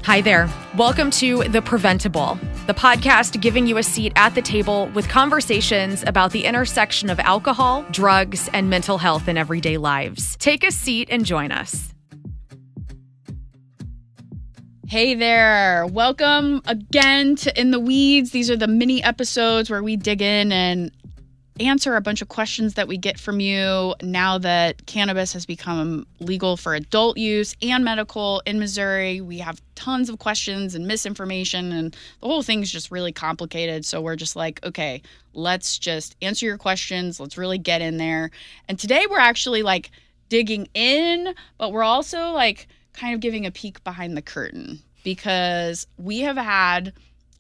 Hi there. Welcome to The PrevenTable, the podcast giving you a seat at the table with conversations about the intersection of alcohol, drugs, and mental health in everyday lives. Take a seat and join us. Hey there. Welcome again to In the Weeds. These are the mini episodes where we dig in and answer a bunch of questions that we get from you now that cannabis has become legal for adult use and medical in Missouri. We have tons of questions and misinformation, and the whole thing's just really complicated. So we're just like, okay, let's just answer your questions. Let's really get in there. And today we're actually like digging in, but we're also like kind of giving a peek behind the curtain, because we have had,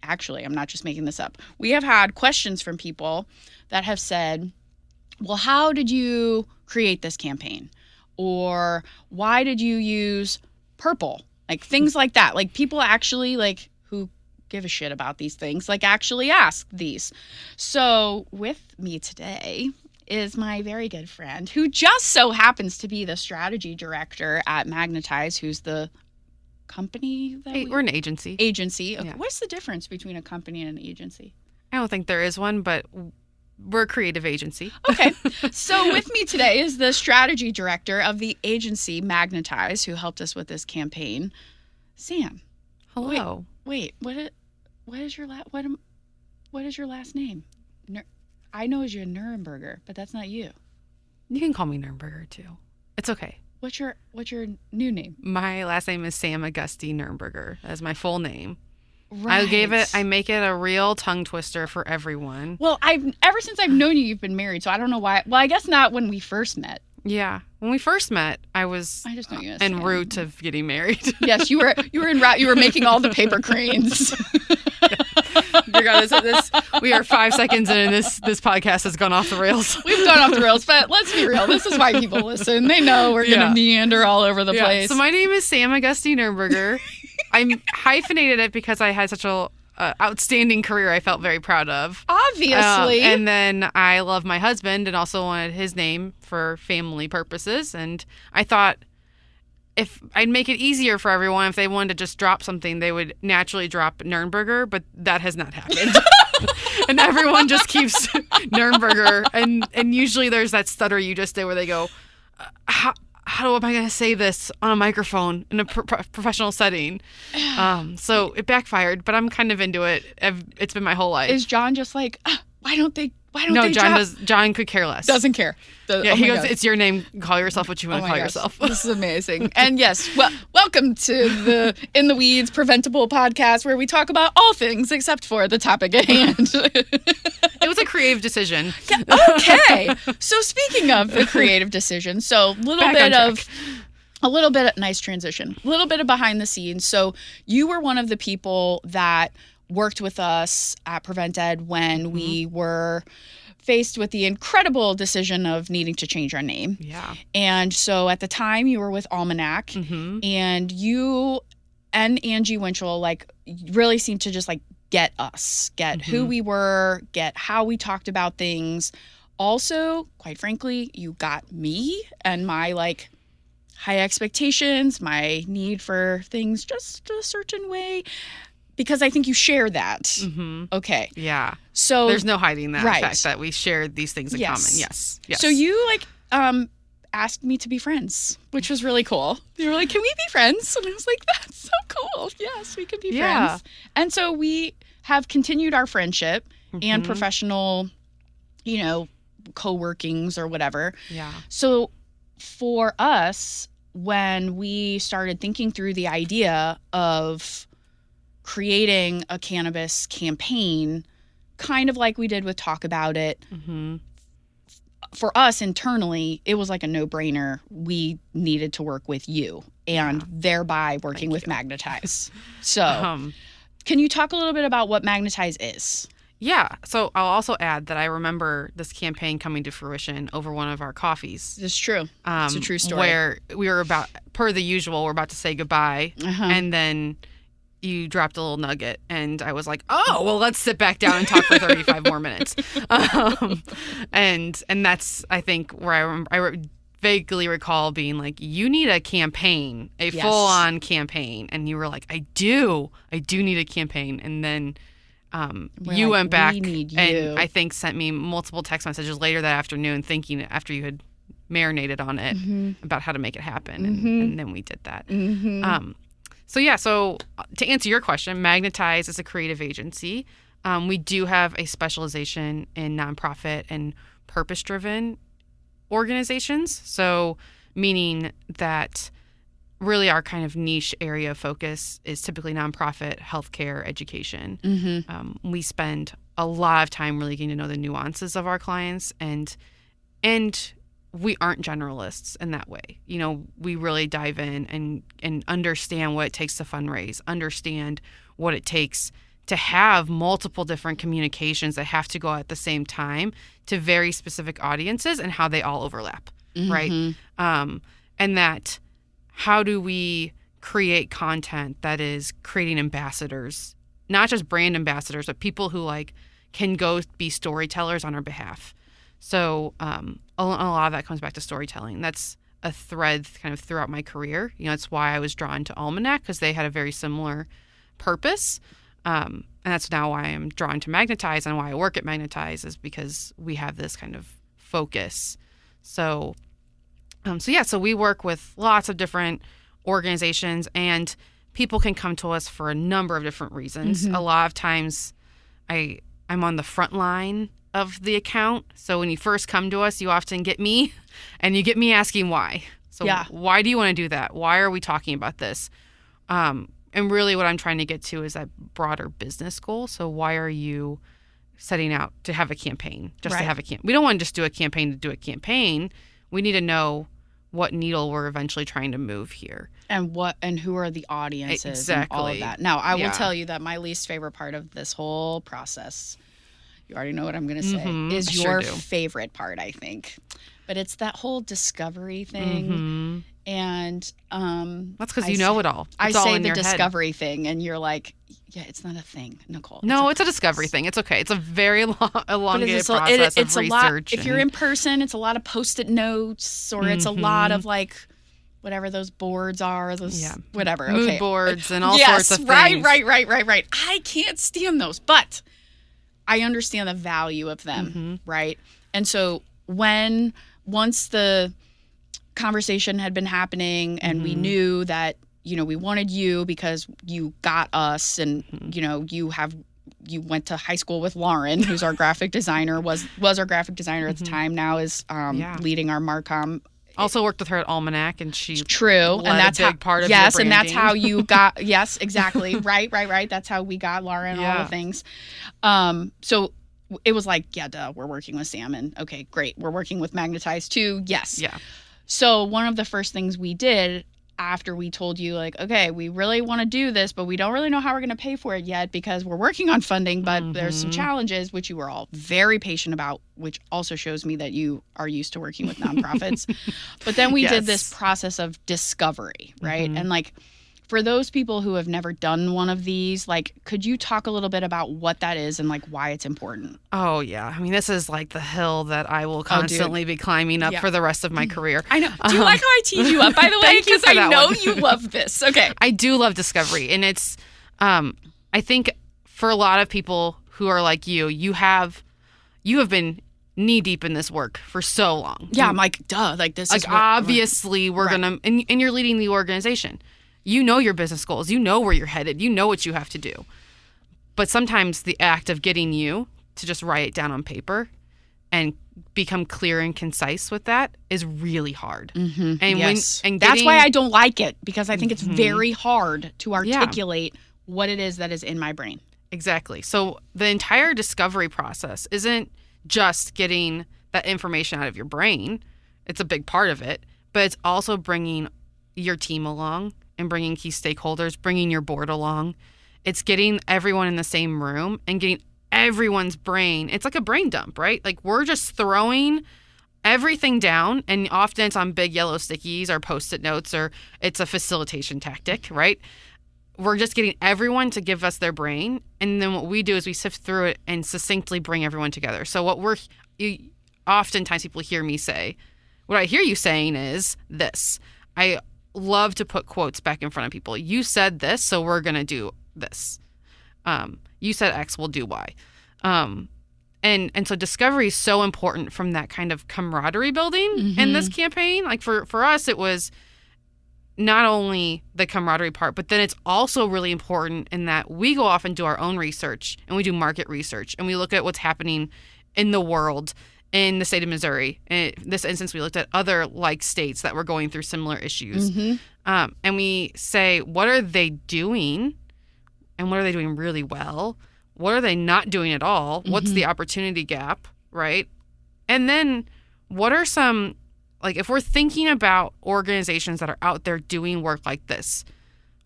actually, I'm not just making this up, we have had questions from people that have said, well, how did you create this campaign? Or why did you use purple? Like things like that. Like people actually like who give a shit about these things, like actually ask these. So with me today is my very good friend who just so happens to be the strategy director at Magnetize, who's the company that we're an agency. Agency. Okay. Yeah. What's the difference between a company and an agency? I don't think there is one, but we're a creative agency. Okay. So with me today is the strategy director of the agency Magnetize, who helped us with this campaign, Sam. Hello. Wait. What is your last name? I know you're Nuernberger, but that's not you. You can call me Nuernberger too. It's okay. What's your new name? My last name is Sam Agusti-Nuernberger. That's my full name. Right. I make it a real tongue twister for everyone. Well, ever since I've known you, you've been married, so I don't know why. Well, I guess not when we first met. Yeah. When we first met, I just know you as en Sam. route of getting married. Yes, you were en route. You were making all the paper cranes. Dear God, we are 5 seconds in, and this podcast has gone off the rails. We've gone off the rails, but let's be real. This is why people listen. They know we're going to meander all over the place. So my name is Sam Agusti-Nuernberger. I hyphenated it because I had such a outstanding career I felt very proud of. Obviously. And then I love my husband and also wanted his name for family purposes. And I thought if I'd make it easier for everyone, if they wanted to just drop something, they would naturally drop Nuernberger, but that has not happened. And everyone just keeps Nuernberger. And usually there's that stutter you just did where they go, how am I going to say this on a microphone in a professional setting? So it backfired, but I'm kind of into it. It's been my whole life. Is John just like, why don't they John could care less. Doesn't care. He goes, it's your name. Call yourself what you want to call yourself. This is amazing. And yes, welcome to the In the Weeds PrevenTable podcast, where we talk about all things except for the topic at hand. It was a creative decision. Yeah, okay. So speaking of the creative decision, so a little bit of nice transition, a little bit of behind the scenes. So you were one of the people that worked with us at Prevent+Ed when we were faced with the incredible decision of needing to change our name. Yeah. And so at the time you were with Almanac, and you and Angie Winchell like really seemed to just like get us, get who we were, get how we talked about things. Also, quite frankly, you got me and my like high expectations, my need for things just a certain way, because I think you share that. Mm-hmm. Okay. Yeah. So there's no hiding that fact that we shared these things in common. Yes. So you like asked me to be friends, which was really cool. You were like, "Can we be friends?" And I was like, "That's so cool. Yes, we can be friends." And so we have continued our friendship and professional, co-workings or whatever. Yeah. So for us, when we started thinking through the idea of creating a cannabis campaign, kind of like we did with Talk About It, for us internally, it was like a no-brainer. We needed to work with you and thereby working with Magnetize. So can you talk a little bit about what Magnetize is? Yeah. So I'll also add that I remember this campaign coming to fruition over one of our coffees. It's true. It's a true story. Where we were per the usual, we're about to say goodbye. And then you dropped a little nugget, and I was like, oh, well, let's sit back down and talk for 35 more minutes. And that's, I think, where I vaguely recall being like, you need a campaign, a full-on campaign. And you were like, I do need a campaign. And then you went back and I think sent me multiple text messages later that afternoon thinking after you had marinated on it about how to make it happen. And then we did that. So to answer your question, Magnetize is a creative agency. We do have a specialization in nonprofit and purpose-driven organizations. So meaning that really our kind of niche area of focus is typically nonprofit, healthcare, education. We spend a lot of time really getting to know the nuances of our clients, and we aren't generalists in that way. You know, we really dive in and understand what it takes to fundraise, understand what it takes to have multiple different communications that have to go at the same time to very specific audiences and how they all overlap, right? And that how do we create content that is creating ambassadors, not just brand ambassadors, but people who like can go be storytellers on our behalf. So a lot of that comes back to storytelling. That's a thread kind of throughout my career. You know, it's why I was drawn to Almanac, because they had a very similar purpose. And that's now why I'm drawn to Magnetize, and why I work at Magnetize is because we have this kind of focus. So we work with lots of different organizations, and people can come to us for a number of different reasons. A lot of times I'm on the front line of the account. So when you first come to us, you often get me, and you get me asking why. So why do you want to do that? Why are we talking about this? And really what I'm trying to get to is that broader business goal. So why are you setting out to have a campaign, to have a campaign? We don't want to just do a campaign to do a campaign. We need to know what needle we're eventually trying to move here. And who are the audiences and all of that. Now, I will tell you that my least favorite part of this whole process, you already know what I'm going to say, is your favorite part, I think. But it's that whole discovery thing. And that's because you know it all. I say the discovery thing, and you're like, yeah, it's not a thing, Nicole. No, it's a discovery thing. It's okay. It's a very elongated process of research. If you're in person, it's a lot of Post-it notes, or it's a lot of like whatever those boards are, whatever. Mood boards and all sorts of things. Right. I can't stand those, but I understand the value of them, right? And so once the conversation had been happening and we knew that, you know, we wanted you because you got us, and you know, you went to high school with Lauren, who's our graphic designer, was our graphic designer at the time, now is leading our Marcom. Also worked with her at Almanac, and she and that's a big part of your branding. And that's how you got exactly right. That's how we got Lauren, all the things. So it was like, we're working with Sam, and okay, great, we're working with Magnetize too. Yes. So one of the first things we did after we told you, like, okay, we really want to do this, but we don't really know how we're going to pay for it yet because we're working on funding, but there's some challenges, which you were all very patient about, which also shows me that you are used to working with nonprofits. But then we did this process of discovery, right? And like, for those people who have never done one of these, like, could you talk a little bit about what that is and like why it's important? Oh, yeah. I mean, this is like the hill that I will constantly be climbing up for the rest of my career. I know. Do you like how I tease you up, by the way? Because I know you love this. Okay. I do love discovery. And it's, I think for a lot of people who are like you have been knee deep in this work for so long. Yeah. I'm like, duh. Like, this is obviously we're going to, and you're leading the organization. You know your business goals. You know where you're headed. You know what you have to do. But sometimes the act of getting you to just write it down on paper and become clear and concise with that is really hard. And that's why I don't like it, because I think it's very hard to articulate what it is that is in my brain. Exactly. So the entire discovery process isn't just getting that information out of your brain. It's a big part of it, but it's also bringing your team along and bringing key stakeholders, bringing your board along. It's getting everyone in the same room and getting everyone's brain. It's like a brain dump, right? Like, we're just throwing everything down, and often it's on big yellow stickies or Post-it notes, or it's a facilitation tactic, right? We're just getting everyone to give us their brain, and then what we do is we sift through it and succinctly bring everyone together. So oftentimes people hear me say, what I hear you saying is this. I love to put quotes back in front of people. You said this, so we're going to do this. You said X, we'll do Y. And so discovery is so important from that kind of camaraderie building in this campaign. Like for us, it was not only the camaraderie part, but then it's also really important in that we go off and do our own research, and we do market research, and we look at what's happening in the world, in the state of Missouri. In this instance, we looked at other like states that were going through similar issues. And we say, what are they doing? And what are they doing really well? What are they not doing at all? What's the opportunity gap, right? And then what are some, like if we're thinking about organizations that are out there doing work like this,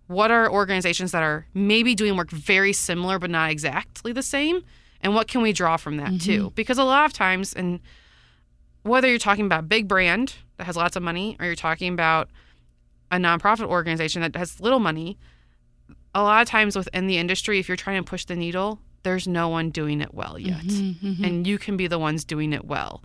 what are organizations that are maybe doing work very similar but not exactly the same? And what can we draw from that too? Because a lot of times, and whether you're talking about a big brand that has lots of money or you're talking about a nonprofit organization that has little money, a lot of times within the industry, if you're trying to push the needle, there's no one doing it well yet. And you can be the ones doing it well.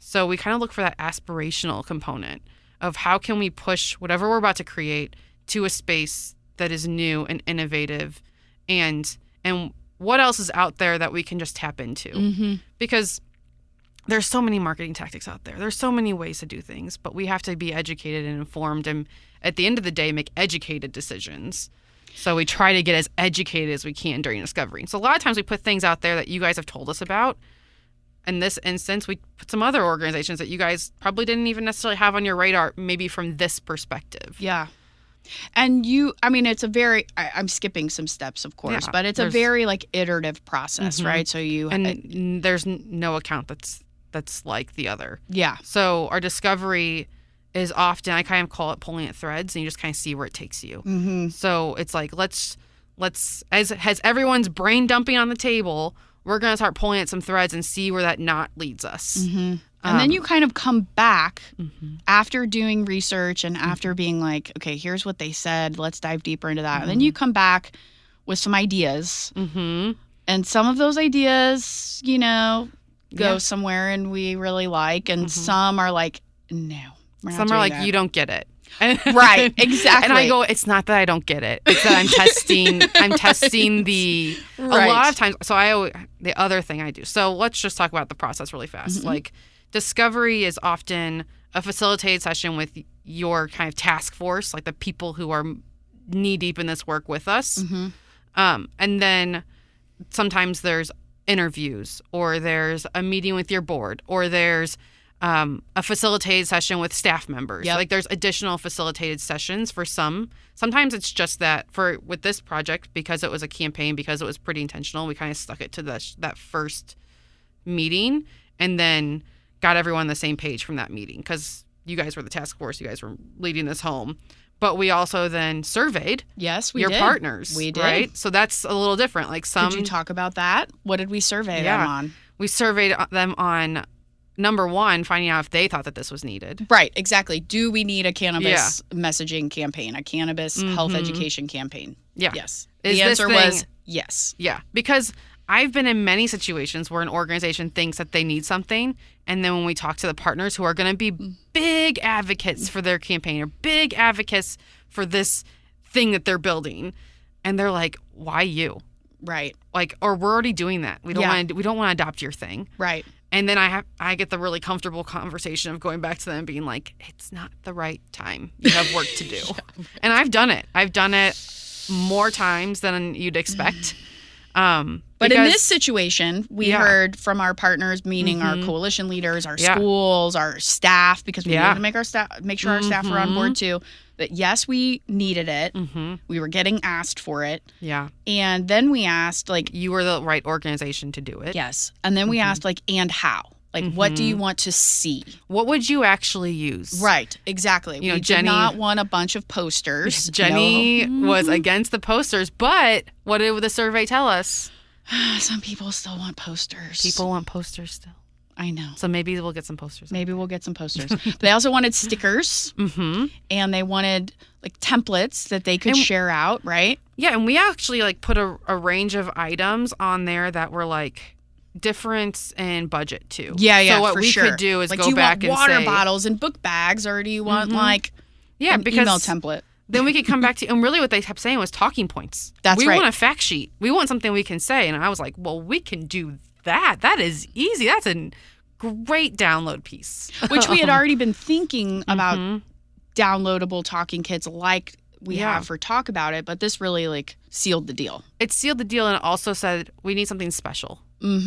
So we kind of look for that aspirational component of how can we push whatever we're about to create to a space that is new and innovative, and what else is out there that we can just tap into. Because there's so many marketing tactics out there. There's so many ways to do things, but we have to be educated and informed, and at the end of the day, make educated decisions. So we try to get as educated as we can during discovery. So a lot of times we put things out there that you guys have told us about. In this instance, we put some other organizations that you guys probably didn't even necessarily have on your radar, maybe from this perspective. Yeah. And it's a very, I'm skipping some steps, of course, but it's a very like iterative process, right? So there's no account that's like the other. Yeah. So our discovery is often, I kind of call it pulling at threads, and you just kind of see where it takes you. So it's like, let's as everyone's brain dumping on the table, we're going to start pulling at some threads and see where that knot leads us. And then you kind of come back after doing research and after being like, okay, here's what they said. Let's dive deeper into that. And then you come back with some ideas. And some of those ideas, go somewhere and we really like. And some are like, no. Some are like, you don't get it. Right, exactly. And I go, it's not that I don't get it. It's that I'm testing the, a lot of times. So the other thing I do. So let's just talk about the process really fast. Like discovery is often a facilitated session with your kind of task force, like the people who are knee deep in this work with us. And then sometimes there's interviews, or there's a meeting with your board, or there's a facilitated session with staff members. Like there's additional facilitated sessions for some. Sometimes it's just that with this project, because it was a campaign, because it was pretty intentional, we kind of stuck it to that first meeting and then got everyone on the same page from that meeting, because you guys were the task force, you guys were leading this home. But we also then surveyed your partners. We did. Right? So that's a little different. Like Could you talk about that? What did we survey them on? We surveyed them on, number one, finding out if they thought that this was needed. Right, exactly. Do we need a cannabis messaging campaign, a cannabis health education campaign? Yeah. Yes. The answer was yes. Yeah, because I've been in many situations where an organization thinks that they need something, and then when we talk to the partners who are going to be big advocates for their campaign or big advocates for this thing that they're building, and they're like, why you? Right. Like, or we're already doing that. We don't want to adopt your thing. Right. And then I get the really comfortable conversation of going back to them and being like, it's not the right time. You have work to do. And I've done it. I've done it more times than you'd expect. But in this situation, we heard from our partners, meaning our coalition leaders, our schools, our staff, because we needed to make sure our staff were on board too, that yes, we needed it. We were getting asked for it. Yeah. And then we asked, like, you were the right organization to do it. Yes. And then we asked, like, and how? Like, what do you want to see? What would you actually use? Right, exactly. We did not want a bunch of posters. Jenny was against the posters, but what did the survey tell us? Some people still want posters. People want posters still. I know. So maybe we'll get some posters. Maybe we'll get some posters. But they also wanted stickers. And they wanted, like, templates that they could share out, right? Yeah, and we actually, like, put a range of items on there that were, like, difference in budget too. Yeah. So what for we sure. could do is like, go back do you and want water say, bottles and book bags, or do you want like an because email template? Then we could come back to, and really what they kept saying was talking points. That's we right. want a fact sheet. We want something we can say. And I was like, well, we can do that. That is easy. That's a great download piece. Which we had already been thinking about downloadable talking kits like we have for Talk About It, but this really like sealed the deal. It sealed the deal, and it also said we need something special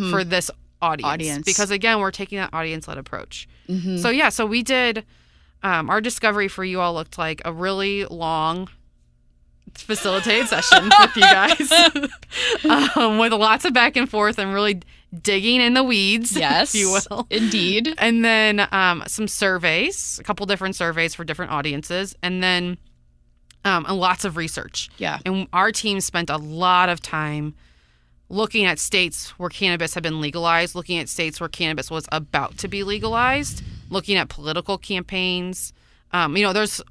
for this audience. Because again, we're taking that audience-led approach. So we did, our discovery for you all looked like a really long facilitated session with you guys with lots of back and forth and really digging in the weeds, yes, if you will. Indeed. And then some surveys, a couple different surveys for different audiences, and then and lots of research. Yeah. And our team spent a lot of time looking at states where cannabis had been legalized, looking at states where cannabis was about to be legalized, looking at political campaigns. There's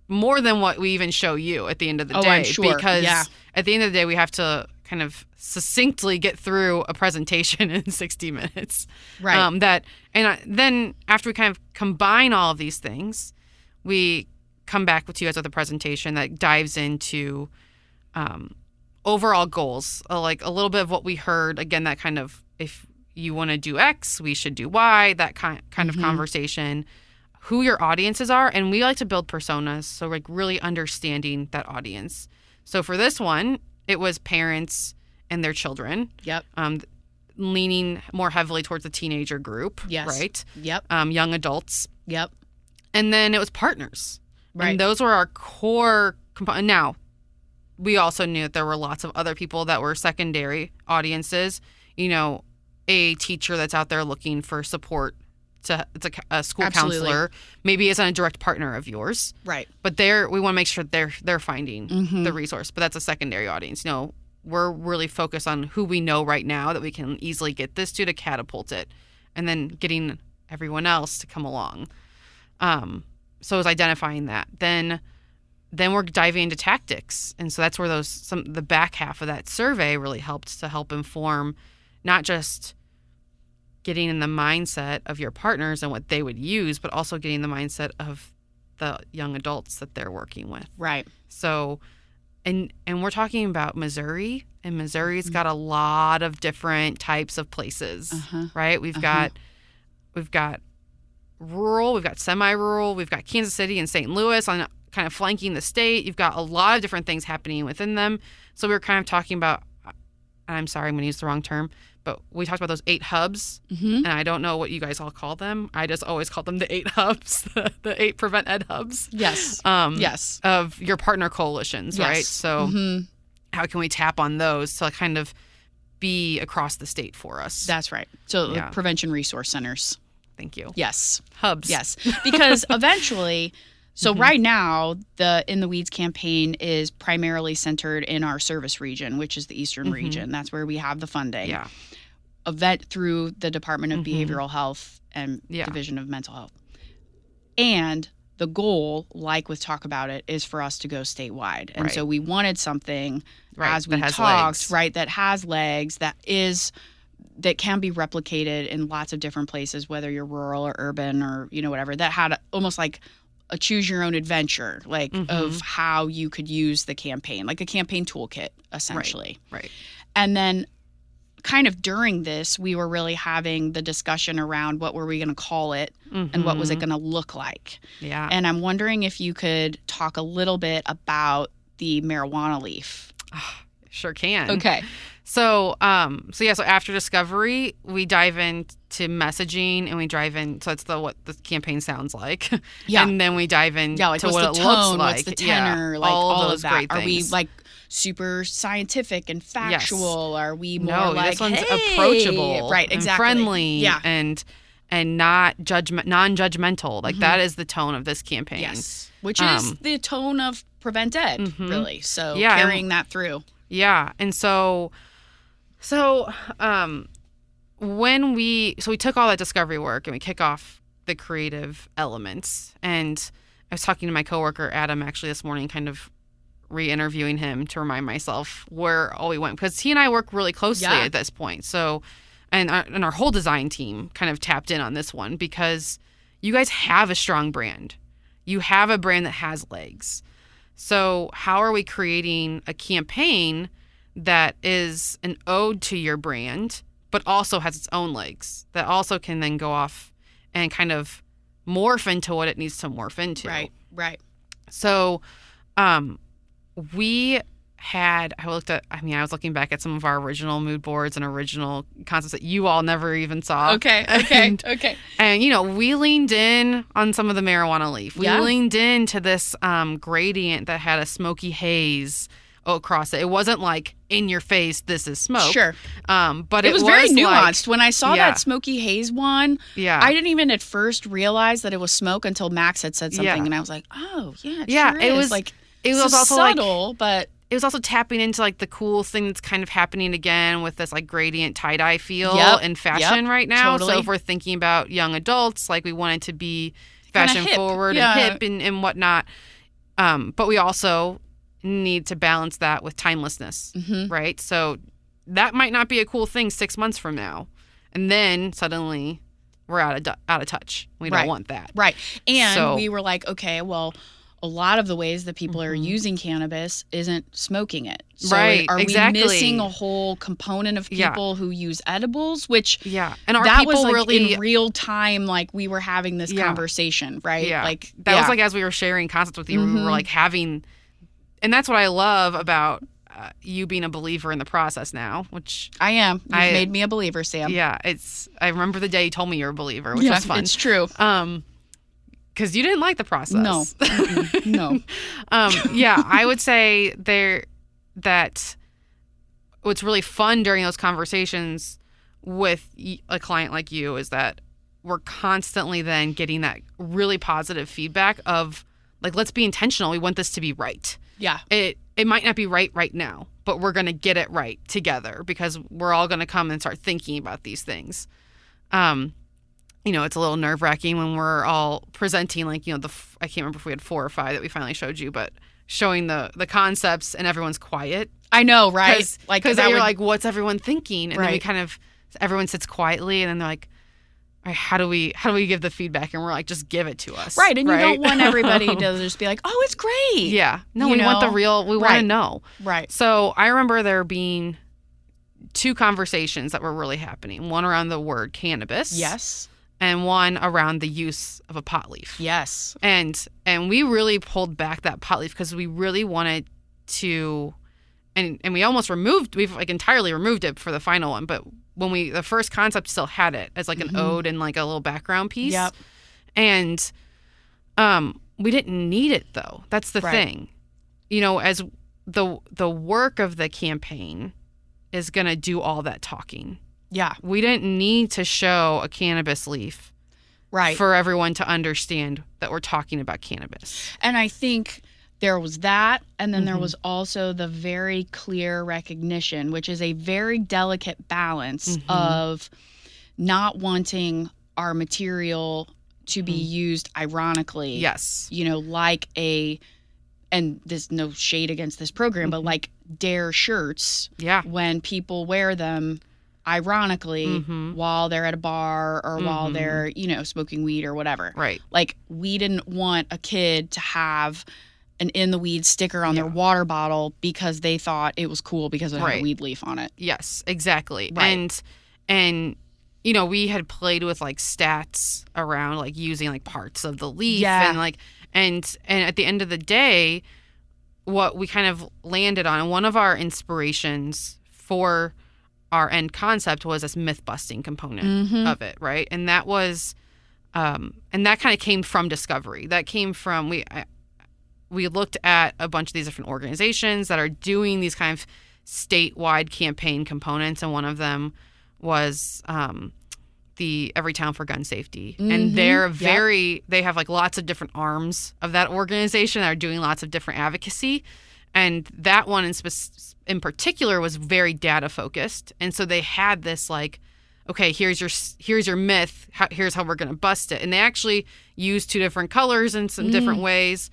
more than what we even show you at the end of the day. I'm sure. Because yeah. At the end of the day, we have to kind of succinctly get through a presentation in 60 minutes. Right. Then after we kind of combine all of these things, we come back with you guys with a presentation that dives into overall goals, like a little bit of what we heard. Again, that kind of, if you want to do X, we should do Y, that kind of conversation, who your audiences are. And we like to build personas. So like really understanding that audience. So for this one, it was parents and their children. Yep. Leaning more heavily towards the teenager group. Yes. Right. Yep. Young adults. Yep. And then it was partners. Right. And those were our core components. Now, we also knew that there were lots of other people that were secondary audiences. A teacher that's out there looking for support. It's a school Absolutely. counselor. Maybe isn't a direct partner of yours. Right. But we want to make sure they're finding the resource. But that's a secondary audience. We're really focused on who we know right now that we can easily get this to catapult it. And then getting everyone else to come along. So it was identifying that. Then we're diving into tactics. And so that's where the back half of that survey really helped to help inform not just getting in the mindset of your partners and what they would use, but also getting the mindset of the young adults that they're working with. Right. So, and we're talking about Missouri, and Missouri's got a lot of different types of places, right? We've got rural, we've got semi-rural, we've got Kansas City and St. Louis on kind of flanking the state. You've got a lot of different things happening within them. So we were kind of talking about, I'm sorry, I'm going to use the wrong term, but we talked about those 8 hubs, and I don't know what you guys all call them. I just always call them the 8 hubs, the 8 Prevent+Ed hubs. Yes. Yes. Of your partner coalitions, yes. right? So how can we tap on those to kind of be across the state for us? That's right. So prevention resource centers. Thank you. Yes. Hubs. Yes. Because eventually, so right now, the In the Weeds campaign is primarily centered in our service region, which is the Eastern region. That's where we have the funding. Yeah. Through the Department of Behavioral Health and Division of Mental Health. And the goal, like with Talk About It, is for us to go statewide. And so we wanted something, as we talked, that has legs, that can be replicated in lots of different places, whether you're rural or urban or, whatever, that had almost like a choose your own adventure, of how you could use the campaign, like a campaign toolkit, essentially. Right. And then kind of during this, we were really having the discussion around what were we going to call it and what was it going to look like. Yeah. And I'm wondering if you could talk a little bit about the marijuana leaf. Sure can. Okay. So after discovery, we dive into messaging and we dive in. So that's what the campaign sounds like. Yeah. And then we dive in to what it looks like. What's the tenor, all of that. Great Are things. we super scientific and factual? Yes. Are we more this one's approachable, right? Exactly. And friendly, and not non-judgmental. Like that is the tone of this campaign. Yes, which is the tone of Prevent+Ed, really. So carrying that through. Yeah, and so when we took all that discovery work and we kick off the creative elements, and I was talking to my coworker Adam actually this morning, kind of re-interviewing him to remind myself where all we went, because he and I work really closely at this point. So and our whole design team kind of tapped in on this one because you guys have a strong brand. You have a brand that has legs. So how are we creating a campaign that is an ode to your brand, but also has its own legs, that also can then go off and kind of morph into what it needs to morph into? Right. So we had, I was looking back at some of our original mood boards and original concepts that you all never even saw. Okay. And, we leaned in on some of the marijuana leaf. We leaned into this gradient that had a smoky haze across it. It wasn't like in your face, this is smoke. Sure. But it was very nuanced. When I saw that smoky haze one, I didn't even at first realize that it was smoke until Max had said something, and I was like, oh, yeah, it was like, it was also subtle, but it was also tapping into like the cool thing that's kind of happening again with this like gradient tie-dye feel in fashion right now. Totally. So if we're thinking about young adults, like we want it to be fashion forward and hip and whatnot. But we also need to balance that with timelessness, right? So that might not be a cool thing 6 months from now. And then suddenly we're out of touch. We don't want that. Right. And we were like, okay, well, a lot of the ways that people are using cannabis isn't smoking it. So are we missing a whole component of people who use edibles? Which and are that people was like really in real time, like we were having this conversation, right? Yeah. Like that was like as we were sharing concepts with you, we were like having, and that's what I love about you being a believer in the process now, which I am. You've made me a believer, Sam. Yeah, I remember the day you told me you're a believer, which was fun. It's true. Because you didn't like the process. No. No. I would say that what's really fun during those conversations with a client like you is that we're constantly then getting that really positive feedback of like, let's be intentional. We want this to be right. Yeah. It might not be right now, but we're going to get it right together because we're all going to come and start thinking about these things. It's a little nerve-wracking when we're all presenting, like, I can't remember if we had 4 or 5 that we finally showed you, but showing the concepts and everyone's quiet. I know, right? Because you're like, what's everyone thinking? And then we kind of, everyone sits quietly and then they're like, all right, how do we give the feedback? And we're like, just give it to us. Right. And you don't want everybody to just be like, oh, it's great. Yeah. No, we want the real, we want to know. Right. So I remember there being 2 conversations that were really happening. One around the word cannabis. Yes. And one around the use of a pot leaf. Yes. And we really pulled back that pot leaf because we really wanted to, and we almost we've like entirely removed it for the final one, but when the first concept still had it as like an ode and like a little background piece. Yep. And we didn't need it though. That's the thing. As the work of the campaign is going to do all that talking. Yeah. We didn't need to show a cannabis leaf for everyone to understand that we're talking about cannabis. And I think there was that, and then there was also the very clear recognition, which is a very delicate balance of not wanting our material to be used ironically. Yes. Like and there's no shade against this program, but like Dare shirts. Yeah. When people wear them ironically while they're at a bar or while they're, smoking weed or whatever. Right. Like, we didn't want a kid to have an In the Weeds sticker on their water bottle because they thought it was cool because it had a weed leaf on it. Yes, exactly. Right. And we had played with like stats around like using like parts of the leaf and like and at the end of the day, what we kind of landed on, and one of our inspirations for our end concept was this myth busting component of it, right? And that was, and that kind of came from discovery. That came from we looked at a bunch of these different organizations that are doing these kind of statewide campaign components, and one of them was the Every Town for Gun Safety, and they're they have like lots of different arms of that organization that are doing lots of different advocacy. And that one in particular was very data focused. And so they had this like, okay, here's your myth. Here's how we're going to bust it. And they actually used 2 different colors in some different ways.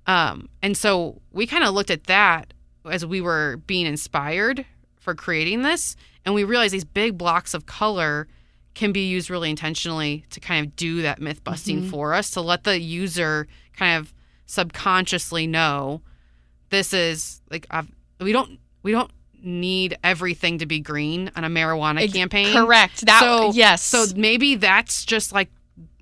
And so we kind of looked at that as we were being inspired for creating this. And we realized these big blocks of color can be used really intentionally to kind of do that myth busting for us, to let the user kind of subconsciously know this is like, we don't need everything to be green on a marijuana campaign. Correct. Yes. So maybe that's just like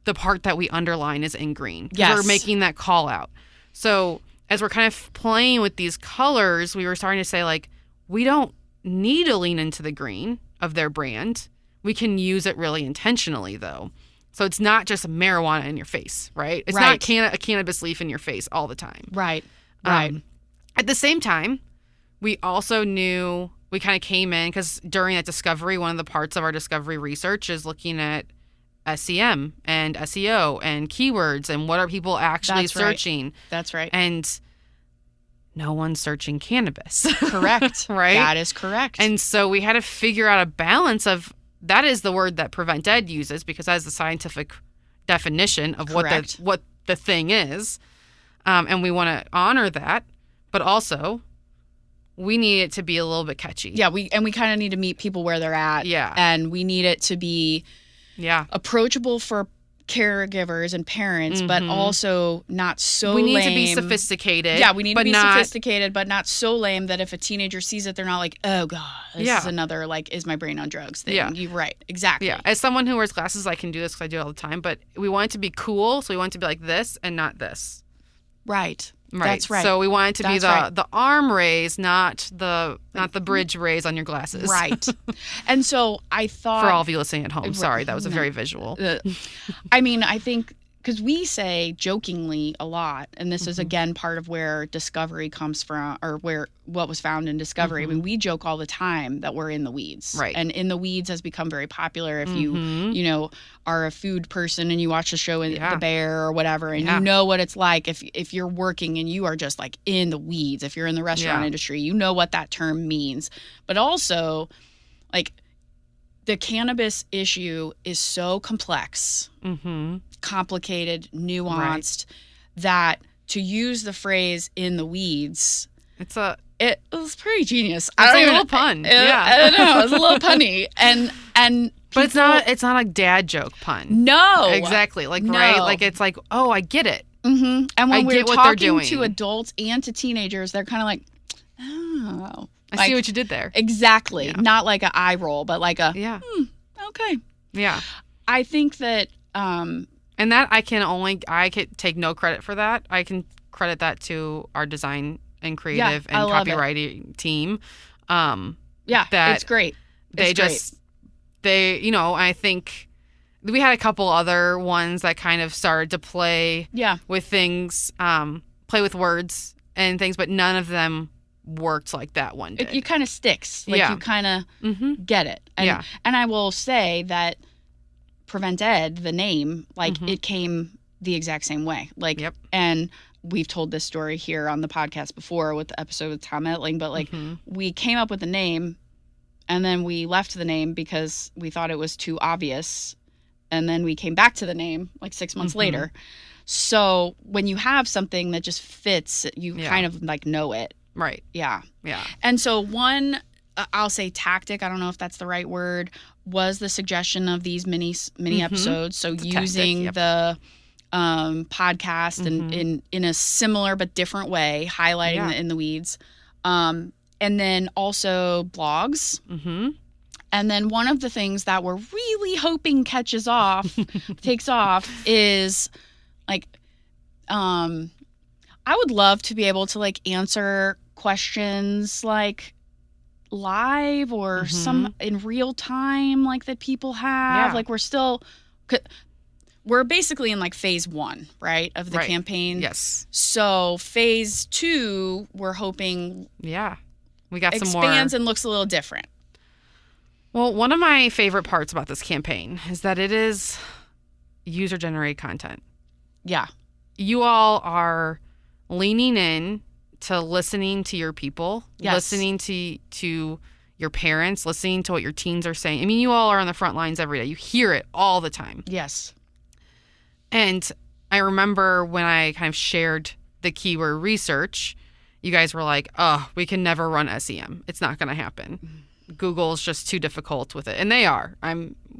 the part that we underline is in green. Yes. We're making that call out. So as we're kind of playing with these colors, we were starting to say, like, we don't need to lean into the green of their brand. We can use it really intentionally, though. So it's not just marijuana in your face, right? It's not a cannabis leaf in your face all the time. Right. At the same time, we also knew, we kind of came in, because during that discovery, one of the parts of our discovery research is looking at SEM and SEO and keywords and what are people actually searching. That's right. And no one's searching cannabis. Correct. Right? That is correct. And so we had to figure out a balance of, that is the word that PrevenTed uses, because that is the scientific definition of what the thing is. And we want to honor that, but also we need it to be a little bit catchy. Yeah, we kind of need to meet people where they're at. Yeah. And we need it to be approachable for caregivers and parents, but also not so lame. We need to be sophisticated. Yeah, we need to be sophisticated, but not so lame that if a teenager sees it, they're not like, oh, God, this is another, like, is my brain on drugs thing. Yeah. You're right. Exactly. Yeah. As someone who wears glasses, I can do this because I do it all the time, but we want it to be cool, so we want it to be like this and not this. Right. Right. That's right. So we want it to be the arm raise, not the bridge raise on your glasses. Right. And so I thought, for all of you listening at home, sorry, that was a very visual. I mean, I think, because we say jokingly a lot, and this is again part of where discovery comes from, or where what was found in discovery. I mean, we joke all the time that we're in the weeds, right? And in the weeds has become very popular. If you are a food person and you watch the show in The Bear or whatever, and you know what it's like if you're working and you are just like in the weeds. If you're in the restaurant industry, you know what that term means. But also, like, the cannabis issue is so complex, complicated, nuanced, that to use the phrase "in the weeds," it was pretty genius. It's a little pun. I don't know. It was a little punny, and but it's not a dad joke pun. No, exactly. Like right, like it's like, oh, I get it. And when we're talking to adults and to teenagers, they're kind of like, oh. I see what you did there. Exactly. Yeah. Not like an eye roll, but like a, okay. Yeah. I think that... and that I could take no credit for that. I can credit that to our design and creative and copywriting team. It's great. I think we had a couple other ones that kind of started to play with things, play with words and things, but none of them worked like that one did. It kind of sticks. Like you kind of get it. And, and I will say that PrevenTed, the name, like it came the exact same way. Like, and we've told this story here on the podcast before with the episode with Tom Etling, but like we came up with the name and then we left the name because we thought it was too obvious. And then we came back to the name like 6 months later. So when you have something that just fits, you kind of like know it. Right. Yeah. Yeah. And so one, I'll say tactic, I don't know if that's the right word, was the suggestion of these mini episodes. So it's using the podcast and in a similar but different way, highlighting the in the weeds. And then also blogs. And then one of the things that we're really hoping takes off is like, I would love to be able to like answer questions like live or some in real time, like that people have. Like we're basically in like phase 1, right, of the campaign. Yes. So phase 2, we're hoping we got some more, expands and looks a little different. Well, one of my favorite parts about this campaign is that it is user-generated content. Yeah. You all are leaning in to listening to your people, listening to your parents, listening to what your teens are saying. I mean, you all are on the front lines every day. You hear it all the time. Yes. And I remember when I kind of shared the keyword research, you guys were like, oh, we can never run SEM. It's not going to happen. Google's just too difficult with it. And they are.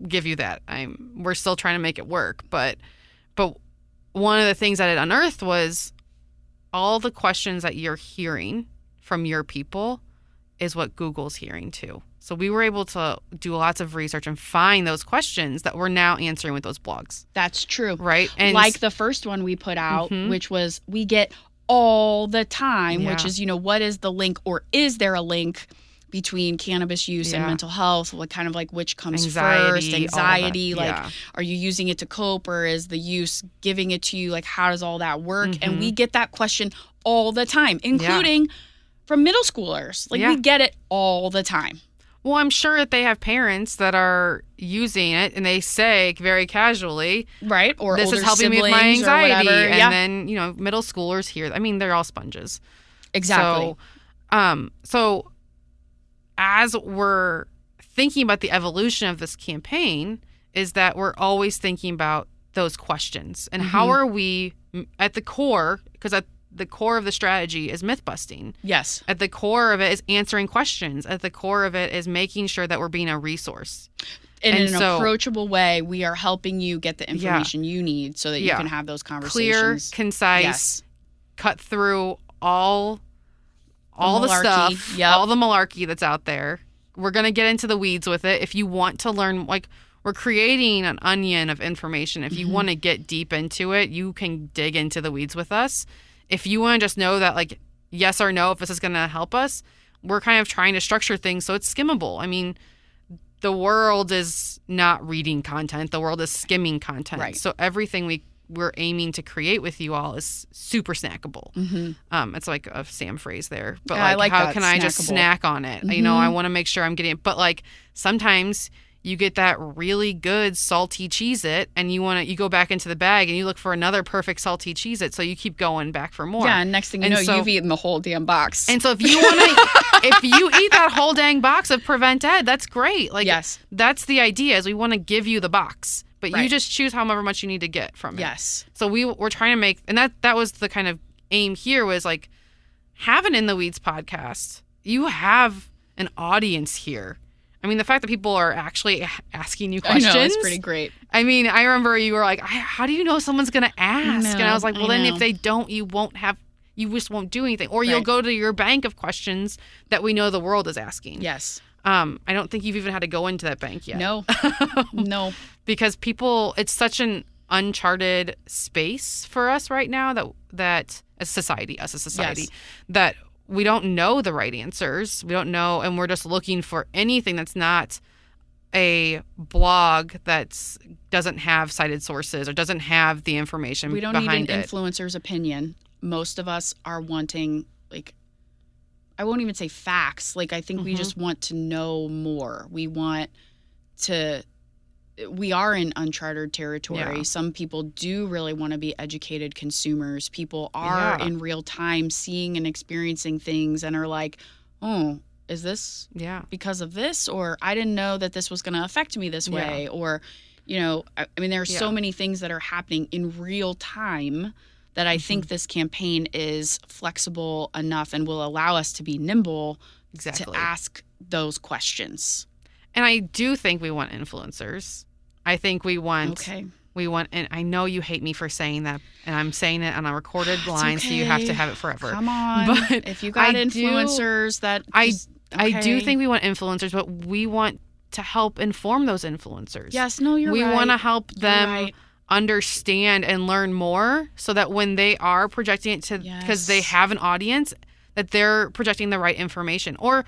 Give you that. We're still trying to make it work. But one of the things that it unearthed was all the questions that you're hearing from your people is what Google's hearing too. So we were able to do lots of research and find those questions that we're now answering with those blogs. That's true. Right? And like the first one we put out, which was we get all the time, which is, what is the link, or is there a link between cannabis use and mental health? What kind of like which comes first? Anxiety, are you using it to cope, or is the use giving it to you? Like, how does all that work? And we get that question all the time, including from middle schoolers. Like we get it all the time. Well, I'm sure that they have parents that are using it and they say very casually, right? Or this is helping me with my anxiety. And then, middle schoolers hear, they're all sponges. Exactly. So as we're thinking about the evolution of this campaign, is that we're always thinking about those questions and how are we at the core, because at the core of the strategy is myth busting. Yes. At the core of it is answering questions. At the core of it is making sure that we're being a resource. In an approachable way, we are helping you get the information you need so that you can have those conversations. Clear, concise, cut through all the stuff, all the malarkey that's out there. We're going to get into the weeds with it. If you want to learn, we're creating an onion of information. If you want to get deep into it, you can dig into the weeds with us. If you want to just know that, yes or no, if this is going to help us, we're kind of trying to structure things so it's skimmable. I mean, the world is not reading content. The world is skimming content. Right. So everything we're aiming to create with you all is super snackable. It's like a Sam phrase there. But I like how that, can I just snack on it? I want to make sure I'm getting it. But sometimes you get that really good salty Cheez-It and you go back into the bag and you look for another perfect salty Cheez-It, so you keep going back for more. Yeah, and next thing you know, you've eaten the whole damn box. And so if you want to, if you eat that whole dang box of Prevent+Ed, that's great. Yes. That's the idea, is we want to give you the box, but you just choose however much you need to get from it. Yes. So we're trying to make, and that was the kind of aim here, was have an In the Weeds podcast. You have an audience here. I mean, the fact that people are actually asking you questions. I know, it's pretty great. I mean, I remember you were like, how do you know someone's going to ask? And I was like, well, then if they don't, you just won't do anything. Or you'll go to your bank of questions that we know the world is asking. Yes. I don't think you've even had to go into that bank yet. No. No. Because it's such an uncharted space for us right now that as a society, that we don't know the right answers. We don't know, and we're just looking for anything that's not a blog that doesn't have cited sources or doesn't have the information behind it. We don't need an influencer's opinion. Most of us are wanting, I won't even say facts. I think we just want to know more. We are in uncharted territory. Yeah. Some people do really want to be educated consumers. People are in real time seeing and experiencing things and are like, oh, is this because of this? Or I didn't know that this was going to affect me this way. Or, I mean, there are so many things that are happening in real time that I think this campaign is flexible enough and will allow us to be nimble to ask those questions. And I do think we want influencers. I think we want, and I know you hate me for saying that, and I'm saying it on a recorded line, so you have to have it forever. Come on. But if you got influencers I do think we want influencers, but we want to help inform those influencers. Yes, no, you're right. We want to help them understand and learn more so that when they are projecting it because they have an audience, that they're projecting the right information. Or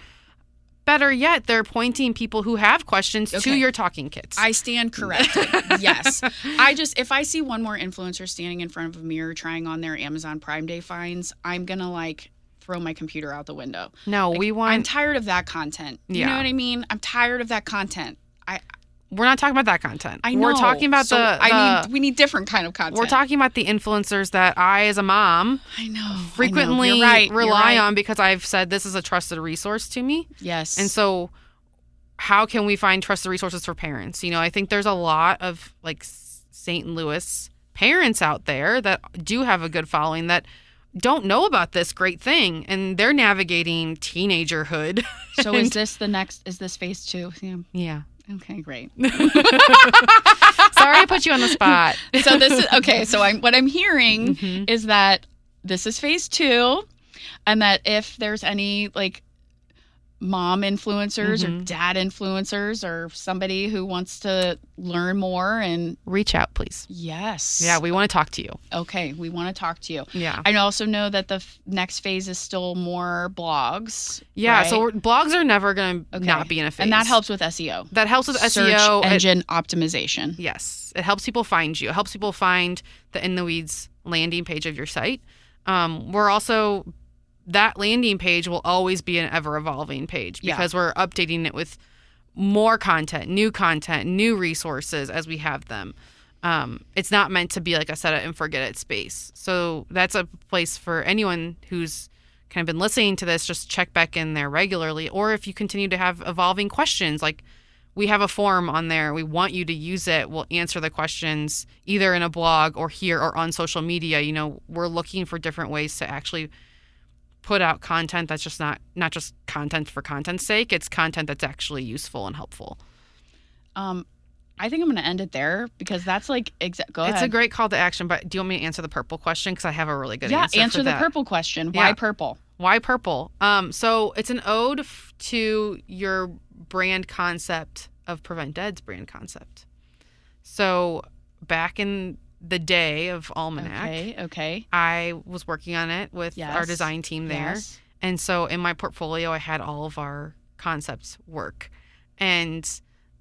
better yet, they're pointing people who have questions to your talking kits. I stand corrected. Yes. If I see one more influencer standing in front of a mirror trying on their Amazon Prime Day finds, I'm going to throw my computer out the window. No, I'm tired of that content. You know what I mean? I'm tired of that content. We're not talking about that content. I know. We're talking about we need different kind of content. We're talking about the influencers that I, as a mom, frequently rely on because I've said this is a trusted resource to me. Yes. And so how can we find trusted resources for parents? I think there's a lot of St. Louis parents out there that do have a good following that don't know about this great thing, and they're navigating teenagerhood. So is this phase 2, Sam? Yeah. Okay, great. Sorry I put you on the spot. So this is okay. So what I'm hearing is that this is phase 2, and that if there's any like mom influencers or dad influencers or somebody who wants to learn more and reach out, please. Yes. Yeah, we want to talk to you. Okay, we want to talk to you. Yeah. I also know that the next phase is still more blogs. Yeah, right? so blogs are never going to not be in a phase. And that helps with SEO. That helps with Search SEO. engine optimization. Yes. It helps people find you. It helps people find the In the Weeds landing page of your site. We're also, that landing page will always be an ever-evolving page because we're updating it with more content, new resources as we have them. It's not meant to be like a set it and forget it space. So that's a place for anyone who's kind of been listening to this, just check back in there regularly. Or if you continue to have evolving questions, like we have a forum on there. We want you to use it. We'll answer the questions either in a blog or here or on social media. You know, we're looking for different ways to actually put out content that's just not just content for content's sake. It's content that's actually useful and helpful. I think I'm going to end it there because that's like go ahead. It's a great call to action, but do you want me to answer the purple question? Because I have a really good answer. Yeah, answer for the that. purple question. Why purple? Why purple? So it's an ode to your brand concept of PrevenTed's brand concept. So back in the day of Almanac, okay, I was working on it with our design team there. Yes. And so in my portfolio, I had all of our concepts work. And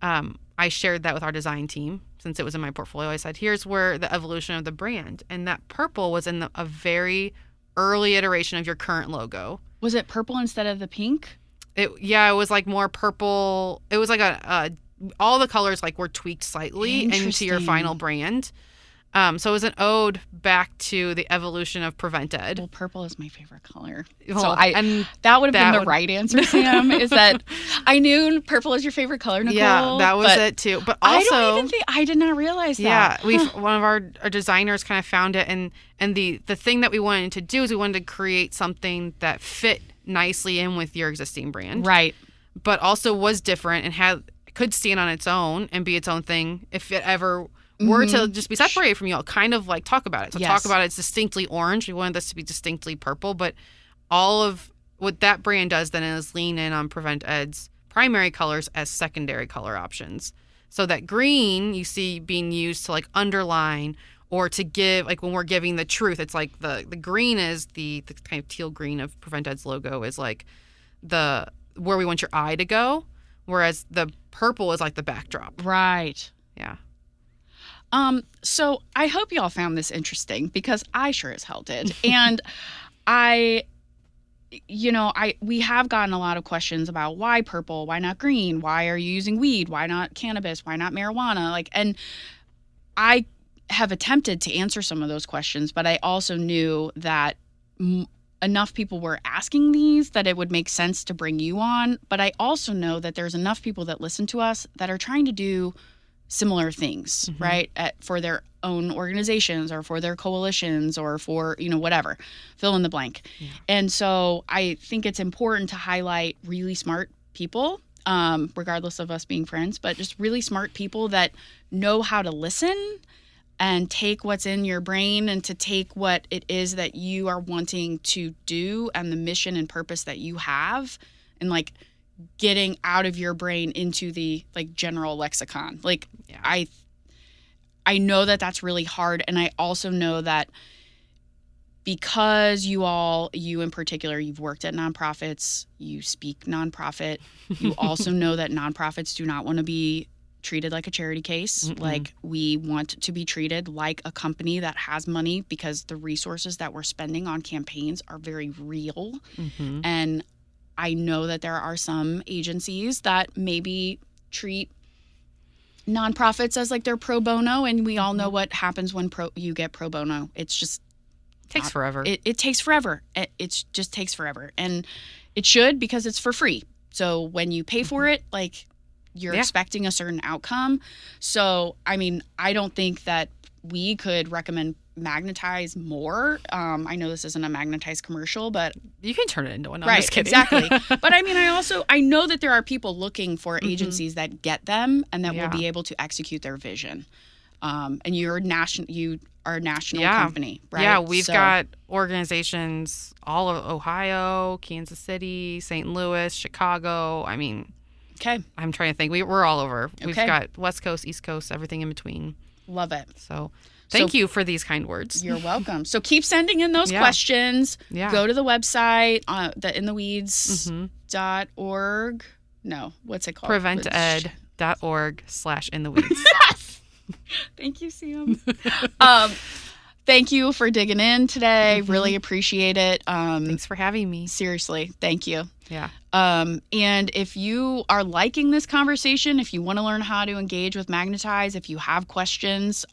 I shared that with our design team. Since it was in my portfolio, I said, here's where the evolution of the brand. And that purple was in a very early iteration of your current logo. Was it purple instead of the pink? It was like more purple. It was like all the colors like were tweaked slightly into your final brand. So it was an ode back to the evolution of PrevenTed. Well, purple is my favorite color. Well, so that would have been the right answer, Sam, is that I knew purple is your favorite color, Nicole. Yeah, that was it too. But also, I did not realize that. Yeah, one of our designers kind of found it, and the thing that we wanted to do is we wanted to create something that fit nicely in with your existing brand. Right. But also was different and could stand on its own and be its own thing if it ever were to just be separated from you all, kind of like talk about it. So talk about it's distinctly orange. We wanted this to be distinctly purple, but all of what that brand does then is lean in on PrevenTed's primary colors as secondary color options. So that green you see being used to like underline or to give, like when we're giving the truth, it's like the green is the kind of teal green of PrevenTed's logo is like where we want your eye to go, whereas the purple is like the backdrop. Right. Yeah. So I hope y'all found this interesting because I sure as hell did. And we have gotten a lot of questions about why purple, why not green? Why are you using weed? Why not cannabis? Why not marijuana? And I have attempted to answer some of those questions, but I also knew that enough people were asking these that it would make sense to bring you on. But I also know that there's enough people that listen to us that are trying to do similar things, right? For their own organizations or for their coalitions or for, whatever, fill in the blank. Yeah. And so I think it's important to highlight really smart people, regardless of us being friends, but just really smart people that know how to listen and take what's in your brain and to take what it is that you are wanting to do and the mission and purpose that you have and like getting out of your brain into the like general lexicon. I know that that's really hard. And I also know that because you in particular, you've worked at nonprofits, you speak nonprofit, you also know that nonprofits do not want to be treated like a charity case. Mm-mm. Like we want to be treated like a company that has money because the resources that we're spending on campaigns are very real. Mm-hmm. And I know that there are some agencies that maybe treat nonprofits as like they're pro bono, and we all know what happens when you get pro bono. It's just takes forever. It takes forever. It just takes forever, and it should because it's for free. So when you pay for it, like you're expecting a certain outcome. So I mean, I don't think that we could recommend Magnetize more. I know this isn't a Magnetize commercial, but you can turn it into one. I'm right, just kidding. Exactly. But I mean, I know that there are people looking for agencies that get them and that will be able to execute their vision. And you are a national company, right? Yeah, we've got organizations all over Ohio, Kansas City, St. Louis, Chicago. I mean, okay. I'm trying to think. We're all over. We've got West Coast, East Coast, everything in between. Love it. So thank you for these kind words. You're welcome. So keep sending in those questions. Yeah. Go to the website, the intheweeds.org. No, what's it called? PrevenTEd.org/intheweeds. Yes. Thank you, Sam. Thank you for digging in today. Really appreciate it. Thanks for having me. Seriously, thank you. Yeah. And if you are liking this conversation, if you want to learn how to engage with Magnetize, if you have questions,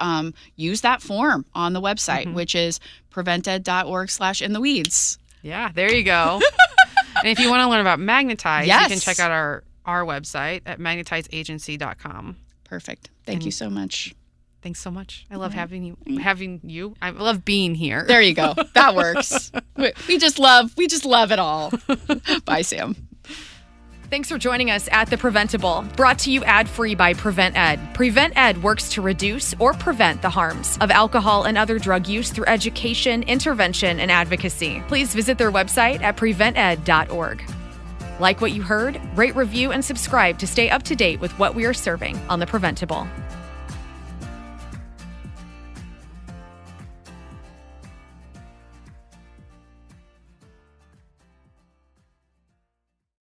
use that form on the website, which is prevented.org/intheweeds. Yeah, there you go. And if you want to learn about Magnetize, you can check out our website at magnetizeagency.com. Perfect. Thank you so much. Thanks so much. I love having you. I love being here. There you go. That works. We just love it all. Bye, Sam. Thanks for joining us at The PrevenTable, brought to you ad-free by Prevent+Ed. Prevent+Ed works to reduce or prevent the harms of alcohol and other drug use through education, intervention, and advocacy. Please visit their website at prevented.org. Like what you heard? Rate, review, and subscribe to stay up to date with what we are serving on The PrevenTable.